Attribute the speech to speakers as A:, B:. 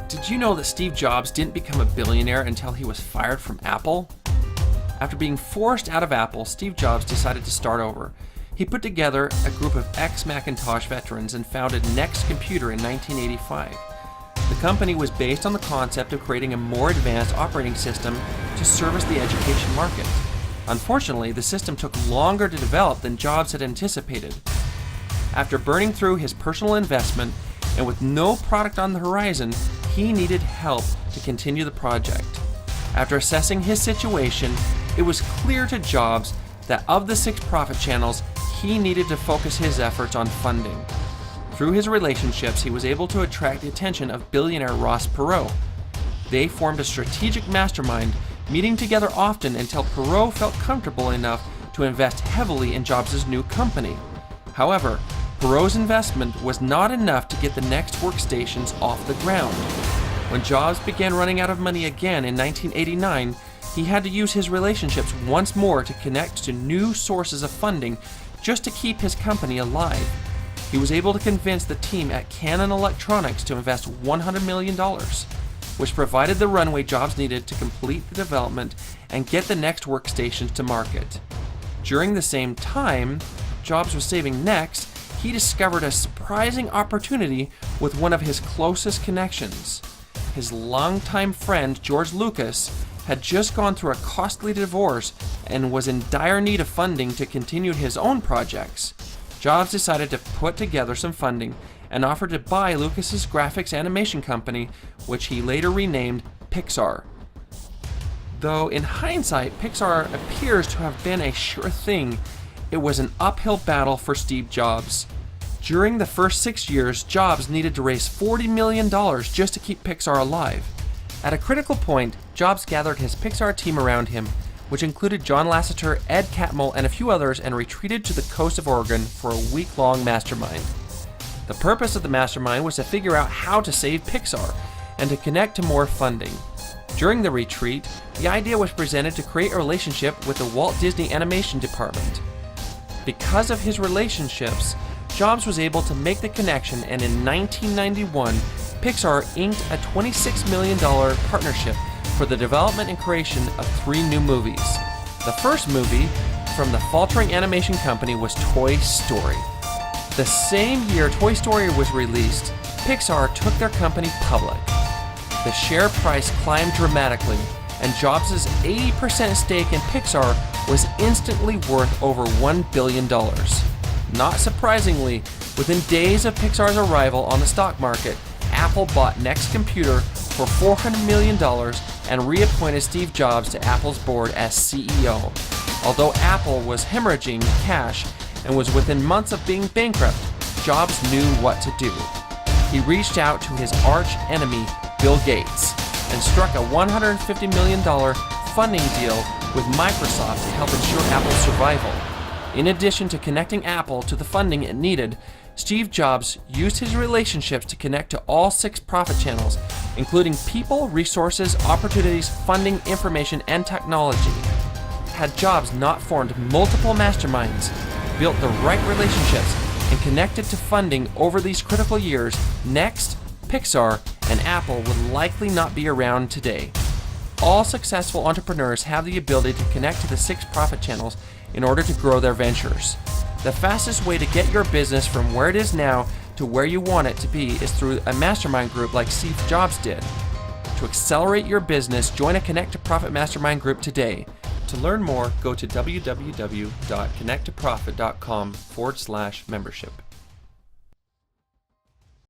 A: Did you know that Steve Jobs didn't become a billionaire until he was fired from Apple? After being forced out of Apple, Steve Jobs decided to start over. He put together a group of ex-Macintosh veterans and founded Next Computer in 1985. The company was based on the concept of creating a more advanced operating system to service the education market. Unfortunately, the system took longer to develop than Jobs had anticipated. After burning through his personal investment and with no product on the horizon, he needed help to continue the project. After assessing his situation, it was clear to Jobs that of the 6 profit channels, he needed to focus his efforts on funding. Through his relationships, he was able to attract the attention of billionaire Ross Perot. They formed a strategic mastermind, meeting together often until Perot felt comfortable enough to invest heavily in Jobs' new company. However, Perot's investment was not enough to get the Next workstations off the ground. When Jobs began running out of money again in 1989, he had to use his relationships once more to connect to new sources of funding just to keep his company alive. He was able to convince the team at Canon Electronics to invest $100 million, which provided the runway Jobs needed to complete the development and get the Next workstations to market. During the same time Jobs was saving Next, he discovered a surprising opportunity with one of his closest connections. His longtime friend George Lucas had just gone through a costly divorce and was in dire need of funding to continue his own projects. Jobs decided to put together some funding and offered to buy Lucas's graphics animation company, which he later renamed Pixar. Though in hindsight, Pixar appears to have been a sure thing, it was an uphill battle for Steve Jobs. During the first 6 years, Jobs needed to raise $40 million just to keep Pixar alive. At a critical point, Jobs gathered his Pixar team around him, which included John Lasseter, Ed Catmull, and a few others, and retreated to the coast of Oregon for a week-long mastermind. The purpose of the mastermind was to figure out how to save Pixar and to connect to more funding. During the retreat, the idea was presented to create a relationship with the Walt Disney Animation Department. Because of his relationships, Jobs was able to make the connection, and in 1991, Pixar inked a $26 million partnership for the development and creation of 3 new movies. The first movie from the faltering animation company was Toy Story. The same year Toy Story was released, Pixar took their company public. The share price climbed dramatically, and Jobs' 80% stake in Pixar was instantly worth over $1 billion. Not surprisingly, within days of Pixar's arrival on the stock market, Apple bought Next Computer for $400 million and reappointed Steve Jobs to Apple's board as CEO. Although Apple was hemorrhaging cash and was within months of being bankrupt, Jobs knew what to do. He reached out to his arch enemy, Bill Gates, and struck a $150 million funding deal with Microsoft to help ensure Apple's survival. In addition to connecting Apple to the funding it needed, Steve Jobs used his relationships to connect to all 6 profit channels, including people, resources, opportunities, funding, information, and technology. Had Jobs not formed multiple masterminds, built the right relationships, and connected to funding over these critical years, Next, Pixar, and Apple would likely not be around today. All successful entrepreneurs have the ability to connect to the 6 profit channels in order to grow their ventures. The fastest way to get your business from where it is now to where you want it to be is through a mastermind group like Steve Jobs did. To accelerate your business, join a Connect to Profit Mastermind Group today. To learn more, go to www.connecttoprofit.com/membership.